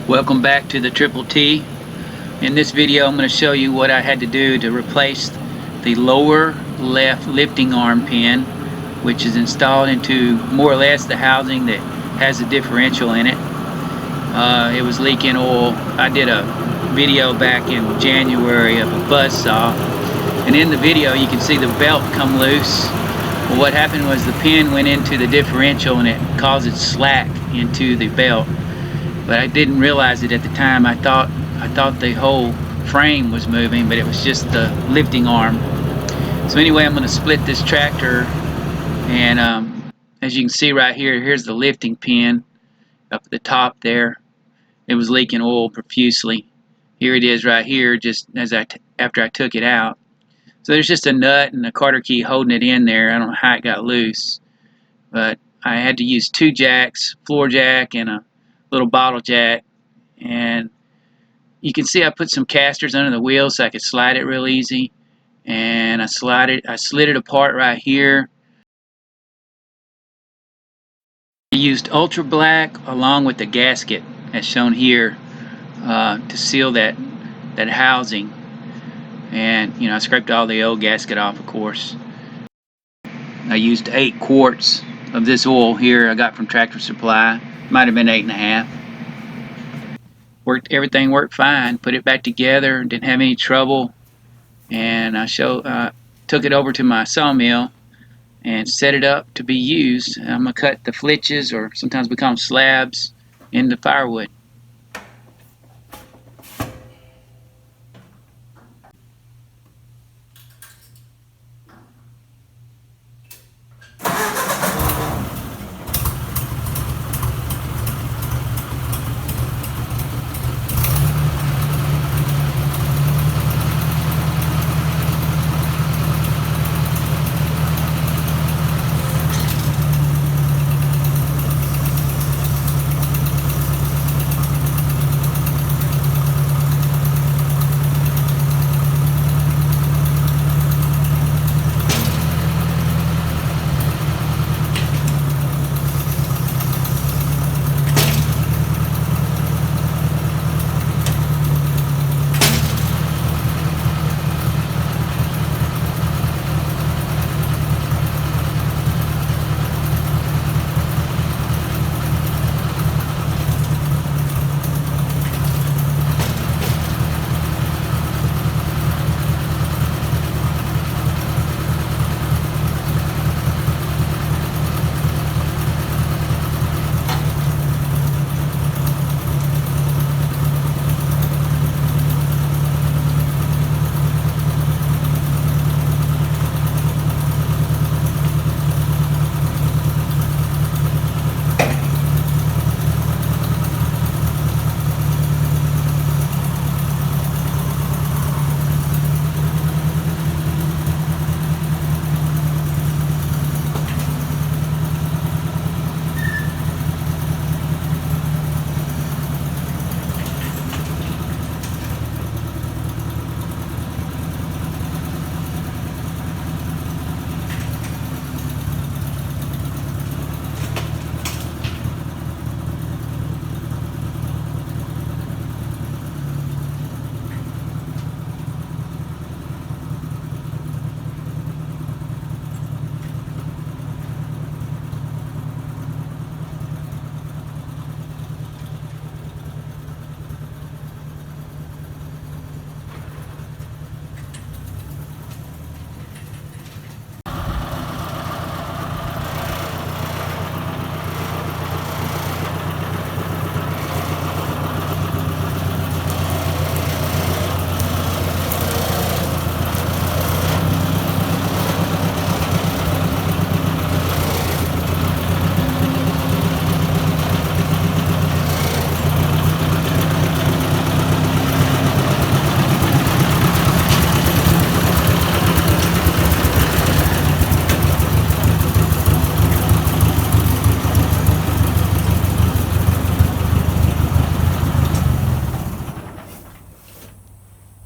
Welcome back to the Triple T. In this video I'm going to show you what I had to do to replace the lower left lifting arm pin, which is installed into more or less the housing that has a differential in it. It was leaking oil. I did a video back in January of a Buzzsaw, and in the video you can see the belt come loose. Well, what happened was the pin went into the differential and it caused it slack into the belt. But I didn't realize it at the time. I thought the whole frame was moving, but it was just the lifting arm. So anyway, I'm going to split this tractor, and as you can see right here, here's the lifting pin up at the top there. It was leaking oil profusely. Here it is right here, just as after I took it out. So there's just a nut and a Carter key holding it in there. I don't know how it got loose, but I had to use 2 jacks, floor jack and a little bottle jack, and you can see I put some casters under the wheel so I could slide it real easy, and I slid it apart right here. I used ultra black along with the gasket as shown here to seal that housing, and I scraped all the old gasket off, of course. I used 8 quarts of this oil here I got from Tractor Supply. Might have been 8.5. Everything worked fine. Put it back together, didn't have any trouble, and I took it over to my sawmill and set it up to be used. I'm gonna cut the flitches, or sometimes we call them slabs, into firewood.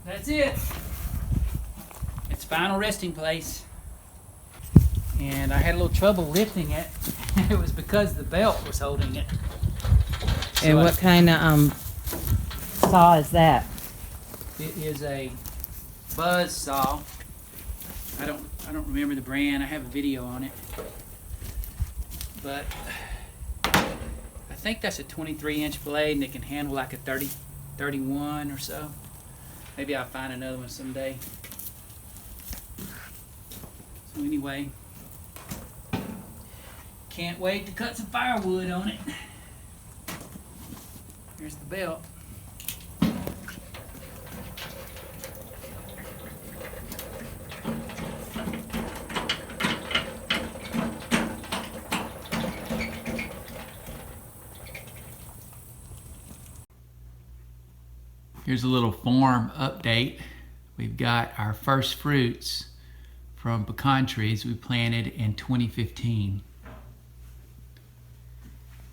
That's it. It's final resting place. And I had a little trouble lifting it. It was because the belt was holding it. And what kind of saw is that? It is a Buzzsaw. I don't remember the brand. I have a video on it. But I think that's a 23-inch blade, and it can handle like a 31 or so. Maybe I'll find another one someday. So anyway, can't wait to cut some firewood on it. Here's the belt. Here's a little farm update. We've got our first fruits from pecan trees we planted in 2015.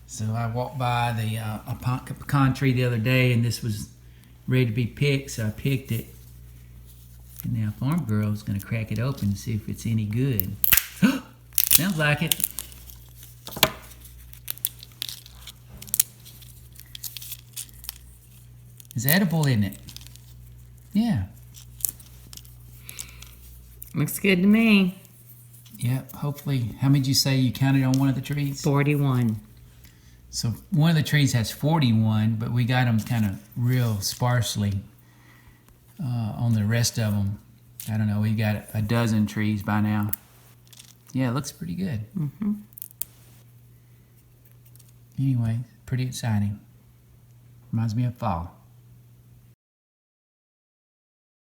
So I walked by the pecan tree the other day, and this was ready to be picked, so I picked it. And now Farm Girl's gonna crack it open and see if it's any good. Sounds like it. It's edible, isn't it? Yeah. Looks good to me. Yep, hopefully. How many did you say you counted on one of the trees? 41. So one of the trees has 41, but we got them kind of real sparsely on the rest of them. I don't know, we got a dozen trees by now. Yeah, it looks pretty good. Mm-hmm. Anyway, pretty exciting. Reminds me of fall.